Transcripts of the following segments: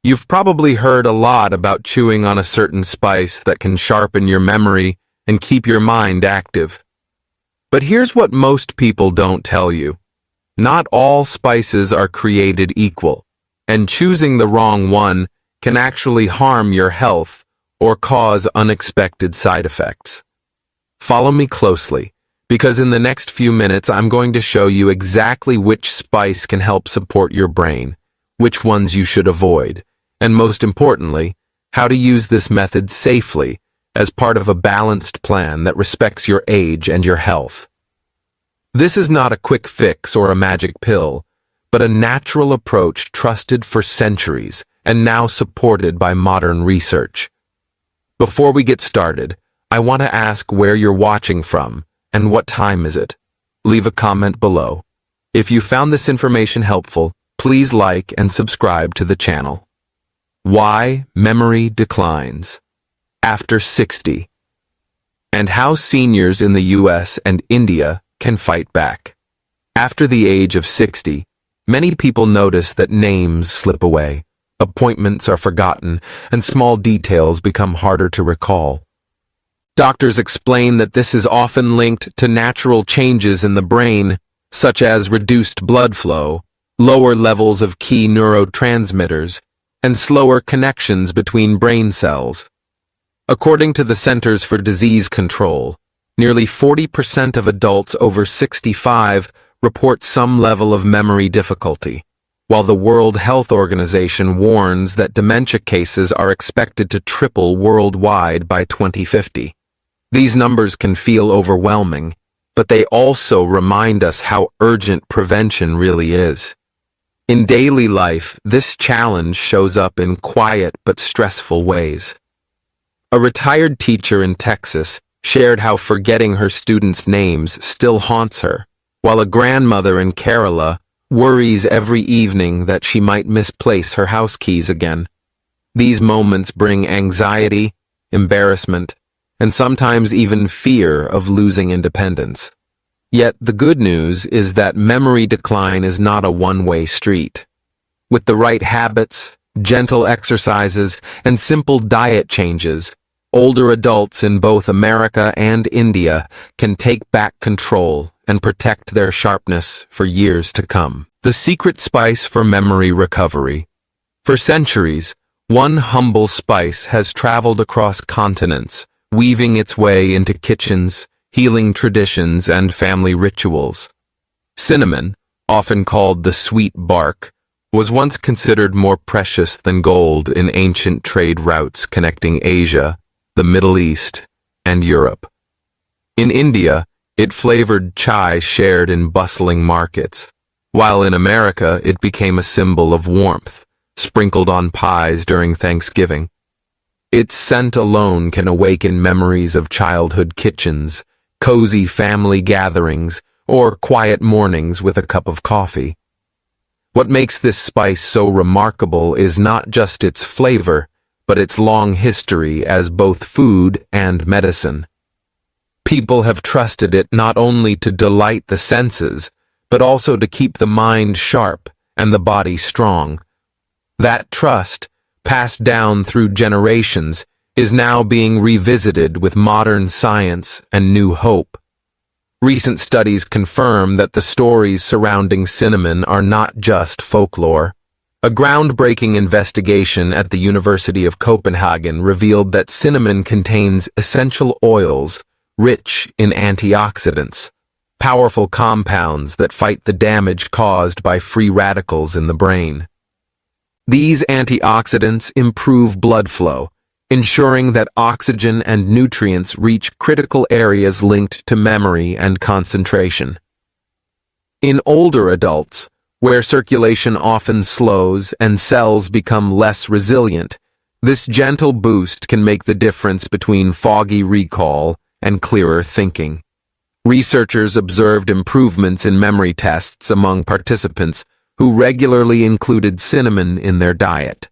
You've probably heard a lot about chewing on a certain spice that can sharpen your memory and keep your mind active. But here's what most people don't tell you. Not all spices are created equal, and choosing the wrong one can actually harm your health or cause unexpected side effects. Follow me closely, because in the next few minutes I'm going to show you exactly which spice can help support your brain, which ones you should avoid, and most importantly, how to use this method safely as part of a balanced plan that respects your age and your health. This is not a quick fix or a magic pill, but a natural approach trusted for centuries and now supported by modern research. Before we get started, I want to ask where you're watching from and what time is it. Leave a comment below. If you found this information helpful, please like and subscribe to the channel. Why memory declines after 60, and how seniors in the US and India can fight back. After the age of 60, many people notice that names slip away, appointments are forgotten, and small details become harder to recall. Doctors explain that this is often linked to natural changes in the brain, such as reduced blood flow, lower levels of key neurotransmitters, and slower connections between brain cells. According to the Centers for Disease Control, nearly 40% of adults over 65 report some level of memory difficulty, while the World Health Organization warns that dementia cases are expected to triple worldwide by 2050. These numbers can feel overwhelming, but they also remind us how urgent prevention really is. In daily life, this challenge shows up in quiet but stressful ways. A retired teacher in Texas shared how forgetting her students' names still haunts her, while a grandmother in Kerala worries every evening that she might misplace her house keys again. These moments bring anxiety, embarrassment, and sometimes even fear of losing independence. Yet the good news is that memory decline is not a one-way street. With the right habits, gentle exercises, and simple diet changes, older adults in both America and India can take back control and protect their sharpness for years to come. The secret spice for memory recovery. For centuries, one humble spice has traveled across continents, weaving its way into kitchens, healing traditions, and family rituals. Cinnamon, often called the sweet bark, was once considered more precious than gold in ancient trade routes connecting Asia, the Middle East, and Europe. In India, it flavored chai shared in bustling markets, while in America it became a symbol of warmth, sprinkled on pies during Thanksgiving. Its scent alone can awaken memories of childhood kitchens, cozy family gatherings, or quiet mornings with a cup of coffee. What makes this spice so remarkable is not just its flavor, but its long history as both food and medicine. People have trusted it not only to delight the senses, but also to keep the mind sharp and the body strong. That trust, passed down through generations, is now being revisited with modern science and new hope. Recent studies confirm that the stories surrounding cinnamon are not just folklore. A groundbreaking investigation at the University of Copenhagen revealed that cinnamon contains essential oils rich in antioxidants, powerful compounds that fight the damage caused by free radicals in the brain. These antioxidants improve blood flow, ensuring that oxygen and nutrients reach critical areas linked to memory and concentration. In older adults, where circulation often slows and cells become less resilient, this gentle boost can make the difference between foggy recall and clearer thinking. Researchers observed improvements in memory tests among participants who regularly included cinnamon in their diet,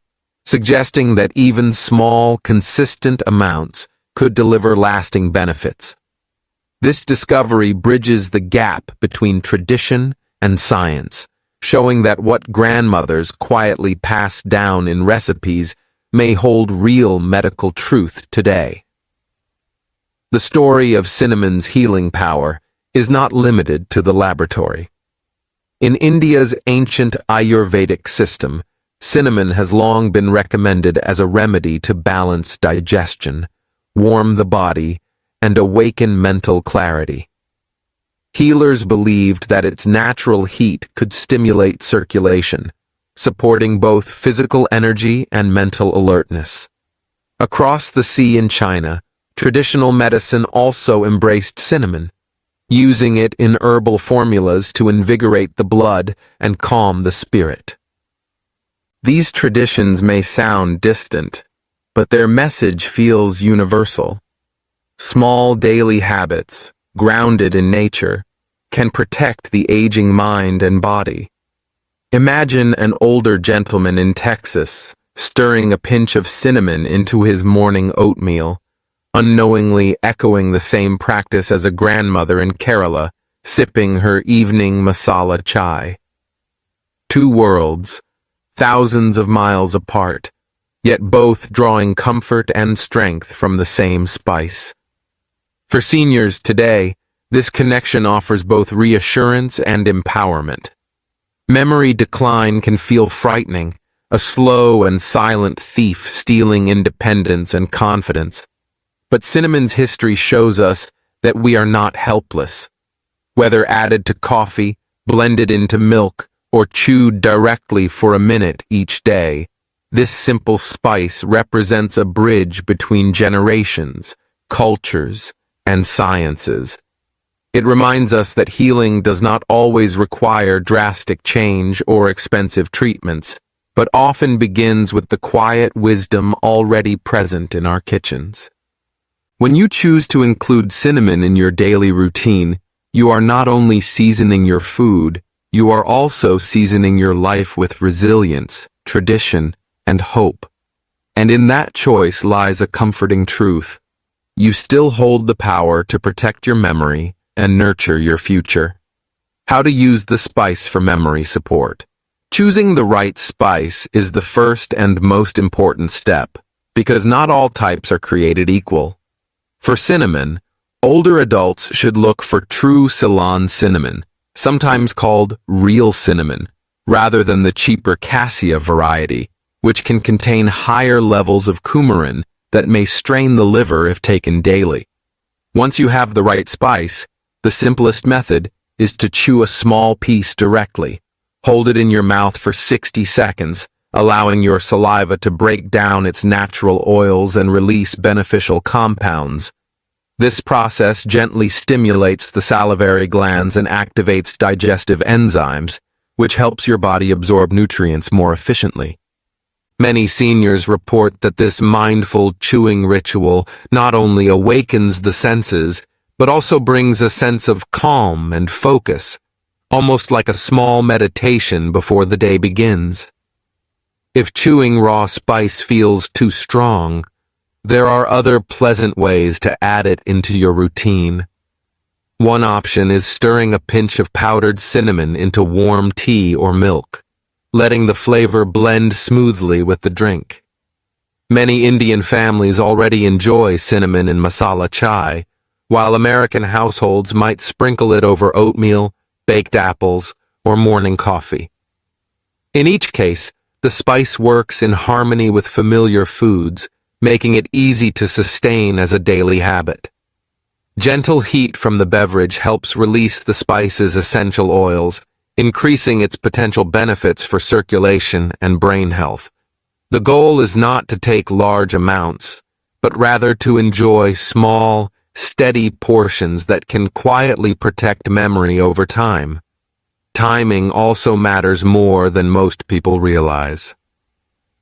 suggesting that even small, consistent amounts could deliver lasting benefits. This discovery bridges the gap between tradition and science, showing that what grandmothers quietly passed down in recipes may hold real medical truth today. The story of cinnamon's healing power is not limited to the laboratory. In India's ancient Ayurvedic system, cinnamon has long been recommended as a remedy to balance digestion, warm the body, and awaken mental clarity. Healers believed that its natural heat could stimulate circulation, supporting both physical energy and mental alertness. Across the sea in China, traditional medicine also embraced cinnamon, using it in herbal formulas to invigorate the blood and calm the spirit. These traditions may sound distant, but their message feels universal. Small daily habits, grounded in nature, can protect the aging mind and body. Imagine an older gentleman in Texas stirring a pinch of cinnamon into his morning oatmeal, unknowingly echoing the same practice as a grandmother in Kerala, sipping her evening masala chai. Two worlds, thousands of miles apart, yet both drawing comfort and strength from the same spice. For seniors today, this connection offers both reassurance and empowerment. Memory decline can feel frightening, a slow and silent thief stealing independence and confidence. But cinnamon's history shows us that we are not helpless. Whether added to coffee, blended into milk, or chewed directly for a minute each day, this simple spice represents a bridge between generations, cultures, and sciences. It reminds us that healing does not always require drastic change or expensive treatments, but often begins with the quiet wisdom already present in our kitchens. When you choose to include cinnamon in your daily routine, you are not only seasoning your food, you are also seasoning your life with resilience, tradition, and hope. And in that choice lies a comforting truth. You still hold the power to protect your memory and nurture your future. How to use the spice for memory support. Choosing the right spice is the first and most important step, because not all types are created equal. For cinnamon, older adults should look for true Ceylon cinnamon, sometimes called real cinnamon, rather than the cheaper cassia variety, which can contain higher levels of coumarin that may strain the liver if taken daily. Once you have the right spice, the simplest method is to chew a small piece directly. Hold it in your mouth for 60 seconds, allowing your saliva to break down its natural oils and release beneficial compounds. This process gently stimulates the salivary glands and activates digestive enzymes, which helps your body absorb nutrients more efficiently. Many seniors report that this mindful chewing ritual not only awakens the senses, but also brings a sense of calm and focus, almost like a small meditation before the day begins. If chewing raw spice feels too strong, there are other pleasant ways to add it into your routine. One option is stirring a pinch of powdered cinnamon into warm tea or milk, letting the flavor blend smoothly with the drink. Many Indian families already enjoy cinnamon in masala chai, while American households might sprinkle it over oatmeal, baked apples, or morning coffee. In each case, the spice works in harmony with familiar foods, making it easy to sustain as a daily habit. Gentle heat from the beverage helps release the spice's essential oils, increasing its potential benefits for circulation and brain health. The goal is not to take large amounts, but rather to enjoy small, steady portions that can quietly protect memory over time. Timing also matters more than most people realize.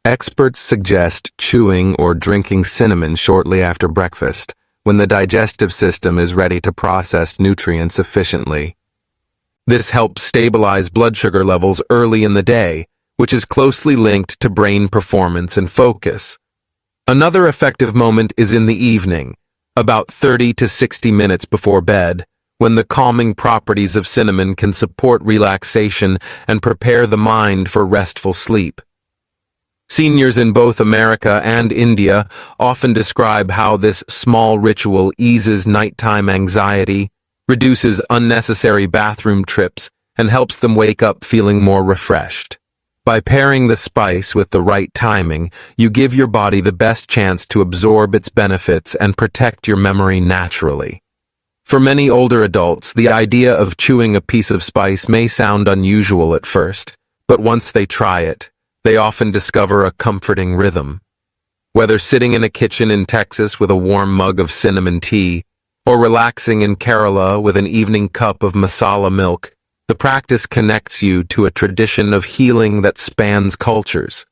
Experts suggest chewing or drinking cinnamon shortly after breakfast, when the digestive system is ready to process nutrients efficiently. This helps stabilize blood sugar levels early in the day, which is closely linked to brain performance and focus. Another effective moment is in the evening, about 30 to 60 minutes before bed, when the calming properties of cinnamon can support relaxation and prepare the mind for restful sleep. Seniors in both America and India often describe how this small ritual eases nighttime anxiety, reduces unnecessary bathroom trips, and helps them wake up feeling more refreshed. By pairing the spice with the right timing, you give your body the best chance to absorb its benefits and protect your memory naturally. For many older adults, the idea of chewing a piece of spice may sound unusual at first, but once they try it, they often discover a comforting rhythm. Whether sitting in a kitchen in Texas with a warm mug of cinnamon tea, or relaxing in Kerala with an evening cup of masala milk, the practice connects you to a tradition of healing that spans cultures.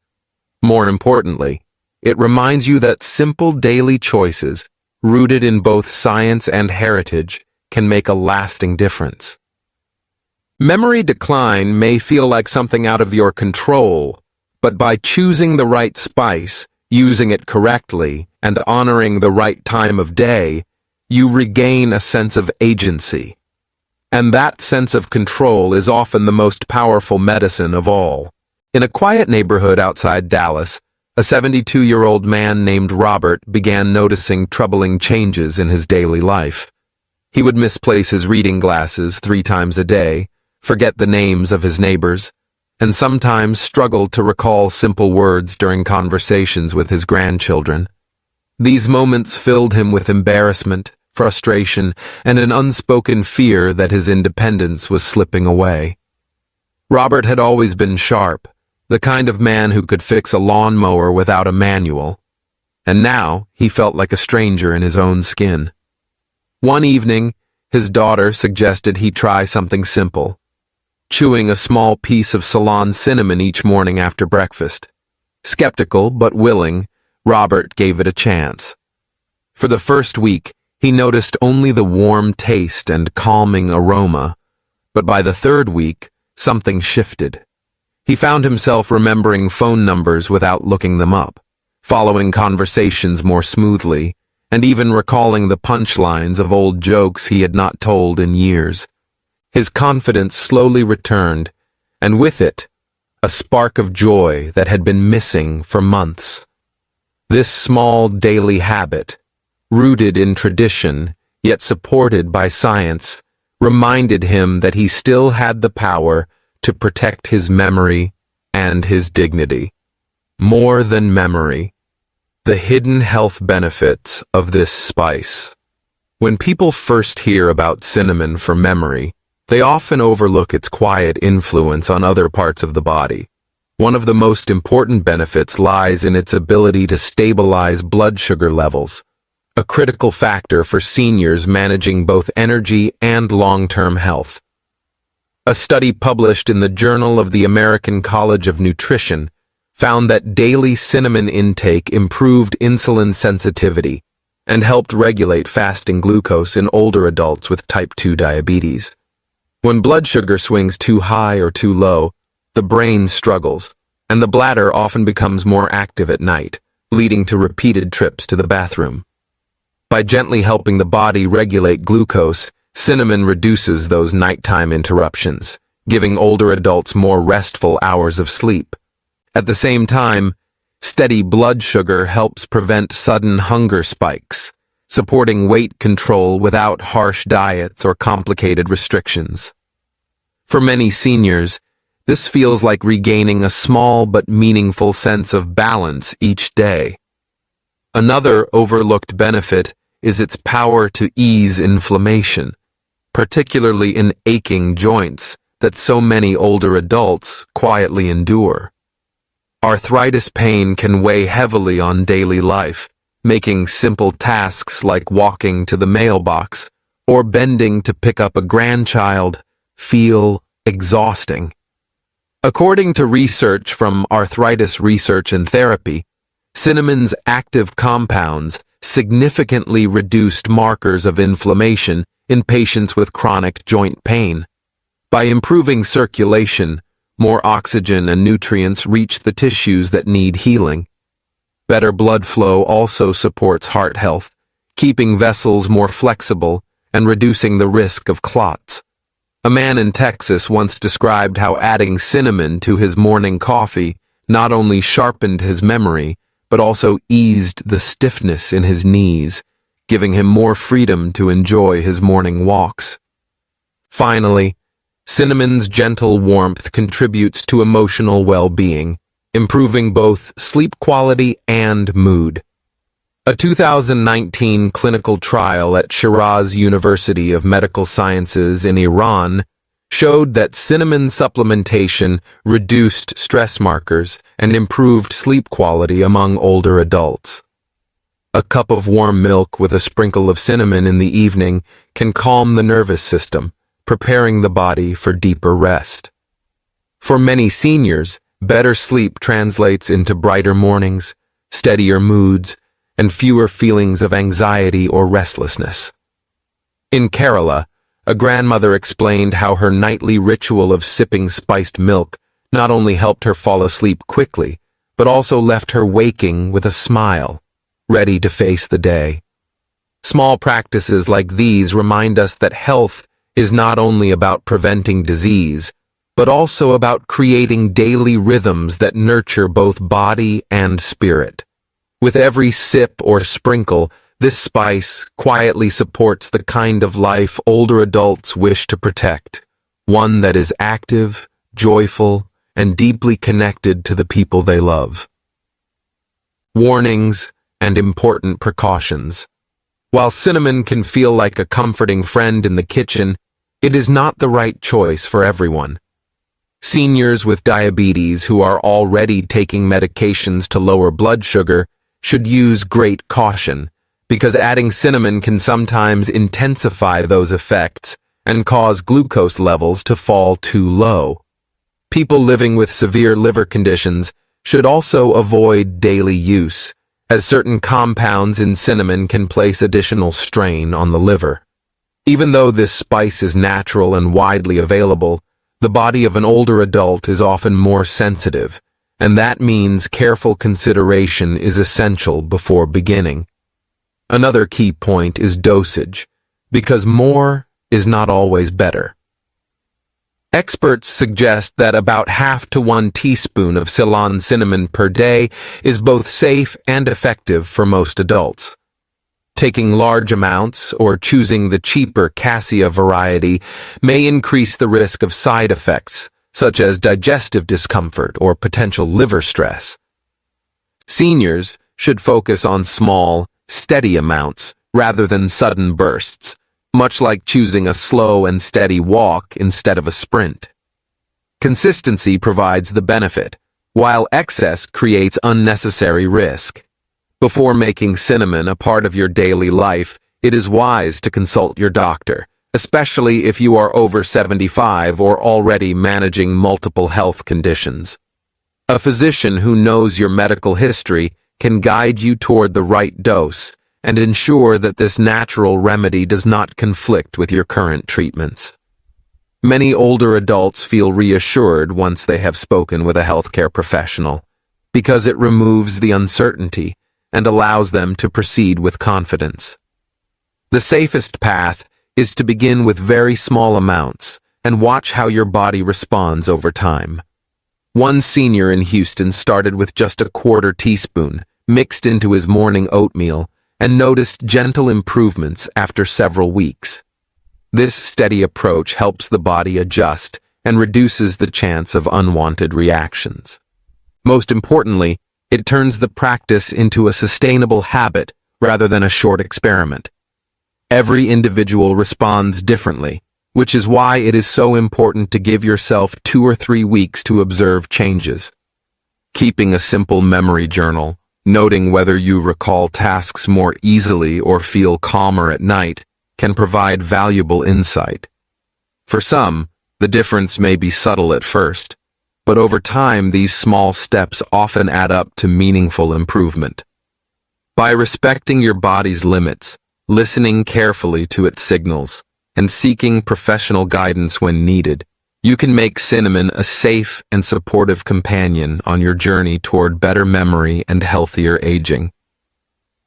More importantly, it reminds you that simple daily choices, rooted in both science and heritage, can make a lasting difference. Memory decline may feel like something out of your control, but by choosing the right spice, using it correctly, and honoring the right time of day, you regain a sense of agency. And that sense of control is often the most powerful medicine of all. In a quiet neighborhood outside Dallas, a 72-year-old man named Robert began noticing troubling changes in his daily life. He would misplace his reading glasses 3 times a day, forget the names of his neighbors, and sometimes struggle to recall simple words during conversations with his grandchildren. These moments filled him with embarrassment, frustration, and an unspoken fear that his independence was slipping away. Robert had always been sharp, the kind of man who could fix a lawnmower without a manual, and now he felt like a stranger in his own skin. One evening, his daughter suggested he try something simple, chewing a small piece of Ceylon cinnamon each morning after breakfast. Skeptical but willing, Robert gave it a chance. For the first week, he noticed only the warm taste and calming aroma, but by the 3rd week, something shifted. He found himself remembering phone numbers without looking them up, following conversations more smoothly, and even recalling the punchlines of old jokes he had not told in years. His confidence slowly returned, and with it, a spark of joy that had been missing for months. This small daily habit, rooted in tradition, yet supported by science, reminded him that he still had the power to protect his memory and his dignity. More than memory, the hidden health benefits of this spice. When people first hear about cinnamon for memory, they often overlook its quiet influence on other parts of the body. One of the most important benefits lies in its ability to stabilize blood sugar levels, a critical factor for seniors managing both energy and long-term health. A study published in the Journal of the American College of Nutrition found that daily cinnamon intake improved insulin sensitivity and helped regulate fasting glucose in older adults with type 2 diabetes. When blood sugar swings too high or too low, the brain struggles, and the bladder often becomes more active at night, leading to repeated trips to the bathroom. By gently helping the body regulate glucose, cinnamon reduces those nighttime interruptions, giving older adults more restful hours of sleep. At the same time, steady blood sugar helps prevent sudden hunger spikes, supporting weight control without harsh diets or complicated restrictions. For many seniors, this feels like regaining a small but meaningful sense of balance each day. Another overlooked benefit is its power to ease inflammation, particularly in aching joints that so many older adults quietly endure. Arthritis pain can weigh heavily on daily life, making simple tasks like walking to the mailbox or bending to pick up a grandchild feel exhausting. According to research from Arthritis Research and Therapy, cinnamon's active compounds significantly reduced markers of inflammation in patients with chronic joint pain. By improving circulation, more oxygen and nutrients reach the tissues that need healing. Better blood flow also supports heart health, keeping vessels more flexible and reducing the risk of clots. A man in Texas once described how adding cinnamon to his morning coffee not only sharpened his memory, but also eased the stiffness in his knees, giving him more freedom to enjoy his morning walks. Finally, cinnamon's gentle warmth contributes to emotional well-being, improving both sleep quality and mood. A 2019 clinical trial at Shiraz University of Medical Sciences in Iran showed that cinnamon supplementation reduced stress markers and improved sleep quality among older adults. A cup of warm milk with a sprinkle of cinnamon in the evening can calm the nervous system, preparing the body for deeper rest. For many seniors, better sleep translates into brighter mornings, steadier moods, and fewer feelings of anxiety or restlessness. In Kerala, a grandmother explained how her nightly ritual of sipping spiced milk not only helped her fall asleep quickly, but also left her waking with a smile, ready to face the day. Small practices like these remind us that health is not only about preventing disease, but also about creating daily rhythms that nurture both body and spirit. With every sip or sprinkle, this spice quietly supports the kind of life older adults wish to protect, one that is active, joyful, and deeply connected to the people they love. Warnings and important precautions. While cinnamon can feel like a comforting friend in the kitchen, it is not the right choice for everyone. Seniors with diabetes who are already taking medications to lower blood sugar should use great caution, because adding cinnamon can sometimes intensify those effects and cause glucose levels to fall too low. People living with severe liver conditions should also avoid daily use, as certain compounds in cinnamon can place additional strain on the liver. Even though this spice is natural and widely available, the body of an older adult is often more sensitive, and that means careful consideration is essential before beginning. Another key point is dosage, because more is not always better. Experts suggest that about half to 1 teaspoon of Ceylon cinnamon per day is both safe and effective for most adults. Taking large amounts or choosing the cheaper cassia variety may increase the risk of side effects, such as digestive discomfort or potential liver stress. Seniors should focus on small, steady amounts rather than sudden bursts, much like choosing a slow and steady walk instead of a sprint. Consistency provides the benefit, while excess creates unnecessary risk. Before making cinnamon a part of your daily life, it is wise to consult your doctor, especially if you are over 75 or already managing multiple health conditions. A physician who knows your medical history can guide you toward the right dose and ensure that this natural remedy does not conflict with your current treatments. Many older adults feel reassured once they have spoken with a healthcare professional, because it removes the uncertainty and allows them to proceed with confidence. The safest path is to begin with very small amounts and watch how your body responds over time. One senior in Houston started with just a quarter teaspoon, mixed into his morning oatmeal, and noticed gentle improvements after several weeks. This steady approach helps the body adjust and reduces the chance of unwanted reactions. Most importantly, it turns the practice into a sustainable habit rather than a short experiment. Every individual responds differently, which is why it is so important to give yourself 2 or 3 weeks to observe changes. Keeping a simple memory journal, noting whether you recall tasks more easily or feel calmer at night, can provide valuable insight. For some, the difference may be subtle at first, but over time these small steps often add up to meaningful improvement. By respecting your body's limits, listening carefully to its signals, and seeking professional guidance when needed, you can make cinnamon a safe and supportive companion on your journey toward better memory and healthier aging.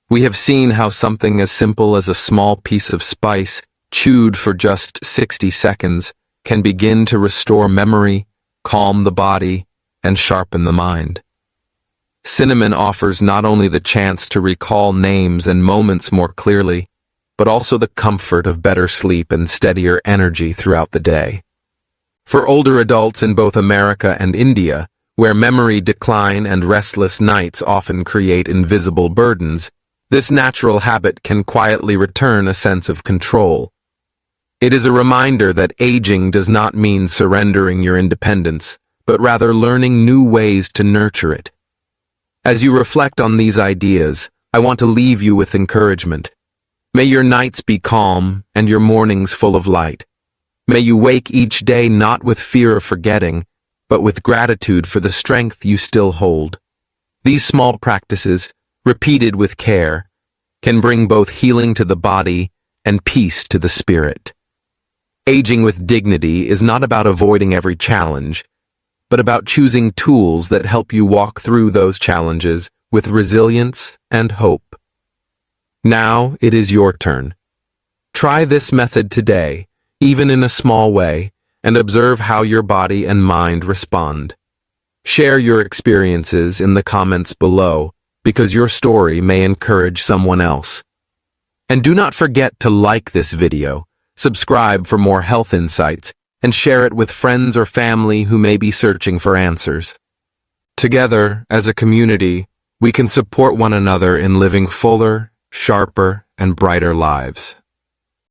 We have seen how something as simple as a small piece of spice chewed for just 60 seconds, can begin to restore memory, calm the body, and sharpen the mind. Cinnamon offers not only the chance to recall names and moments more clearly, but also the comfort of better sleep and steadier energy throughout the day. For older adults in both America and India, where memory decline and restless nights often create invisible burdens, this natural habit can quietly return a sense of control. It is a reminder that aging does not mean surrendering your independence, but rather learning new ways to nurture it. As you reflect on these ideas, I want to leave you with encouragement. May your nights be calm and your mornings full of light. May you wake each day not with fear of forgetting, but with gratitude for the strength you still hold. These small practices, repeated with care, can bring both healing to the body and peace to the spirit. Aging with dignity is not about avoiding every challenge, but about choosing tools that help you walk through those challenges with resilience and hope. Now it is your turn. Try this method today, even in a small way, and observe how your body and mind respond. Share your experiences in the comments below, because your story may encourage someone else. And do not forget to like this video, subscribe for more health insights, and share it with friends or family who may be searching for answers. Together, as a community, we can support one another in living fuller, sharper, and brighter lives.